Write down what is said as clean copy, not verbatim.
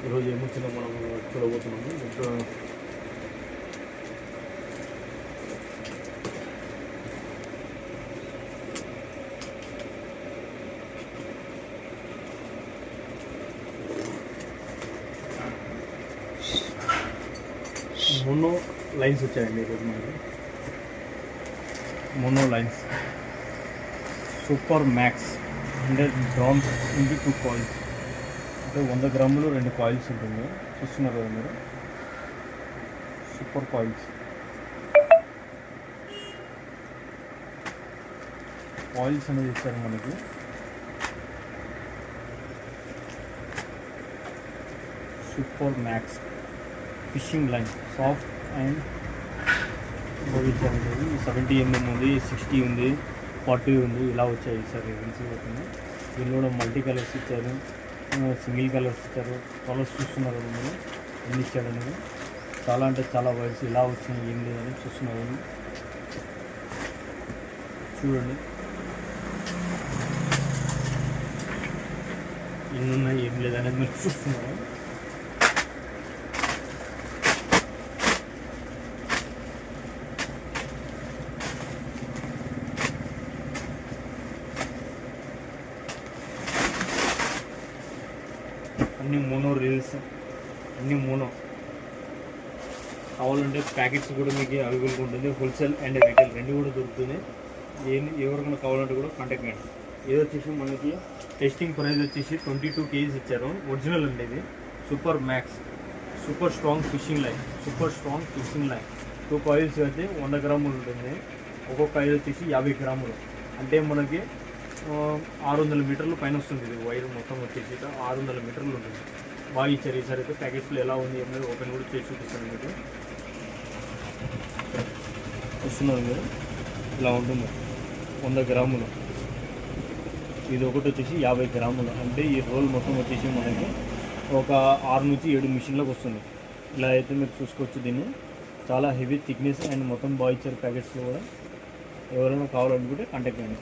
ఈరోజు ఏమొచ్చినా మనం చూడబోతున్నాము. మోనో లైన్స్ వచ్చాయండి ఈరోజు మనకి. Mono lines super max 100 grams into 2 coils, అంటే 100 గ్రాములు 2 కాయిల్స్ ఉంటుంది. చూస్తున్నారు కదా మీరు, సూపర్ కాయిల్స్. కాయిల్స్ అనేది ఇస్తారు మనకి. Super max fishing line, soft and ఇచ్చారు. 70 mm ఉంది, 60 ఉంది, 40 ఉంది, ఇలా వచ్చాయి సార్. రివెన్సీ అవుతుంది. దీనిలో కూడా మల్టీ కలర్స్ ఇచ్చారు, సింగిల్ కలర్స్ ఇచ్చారు. కలర్స్ చూస్తున్నారు మీరు ఎన్ని ఇచ్చాడు అనేది. చాలా అంటే చాలా వైర్స్ ఇలా వచ్చినాయి, ఏం లేదని చూస్తున్నారు చూడండి. ఎన్ని ఉన్నాయి ఏం లేదనేది మీరు చూస్తున్నారు. అన్ని మోనో రీల్స్, అన్ని మోనో. కావాలంటే ప్యాకెట్స్ కూడా మీకు అవైలబుల్గా ఉంటుంది. హోల్సేల్ అండ్ రీటైల్ రెండు కూడా దొరుకుతుంది. ఎవరికైనా కావాలంటే కూడా కాంటాక్ట్ చేయండి. ఇది వచ్చేసి మనకి టెస్టింగ్ ప్రైస్ వచ్చేసి 22 kgs ఇచ్చారు. ఒరిజినల్ అండి ఇది. Super max super strong fishing line, super strong fishing line. 2 coils అయితే 100 గ్రాములు ఉంటుంది. ఒక్కొక్క కాయిల్ వచ్చేసి 50 గ్రాములు, అంటే మనకి 600 మీటర్లు పైన వస్తుంది. ఇది వైర్ మొత్తం వచ్చేసి 600 మీటర్లు ఉంటుంది. బాగా ఇచ్చారు. ఈసారి అయితే ప్యాకెట్స్లో ఎలా ఉంది ఏమైనా ఓపెన్ కూడా చేసి చూపిస్తాను మీకు. చూస్తున్నారు మీరు, ఇలా ఉంటుంది. 100 గ్రాములు. ఇది ఒకటి వచ్చేసి 50 గ్రాములు, అంటే ఈ రోల్ మొత్తం వచ్చేసి మనకి ఒక 6 నుంచి 7 మిషన్లకు వస్తుంది. ఇలా అయితే మీరు చూసుకోవచ్చు. దీన్ని చాలా హెవీ థిక్నెస్ అండ్ మొత్తం బాగా ఇచ్చారు ప్యాకెట్స్లో కూడా. ఎవరైనా కావాలనుకుంటే కాంటాక్ట్ చేయండి.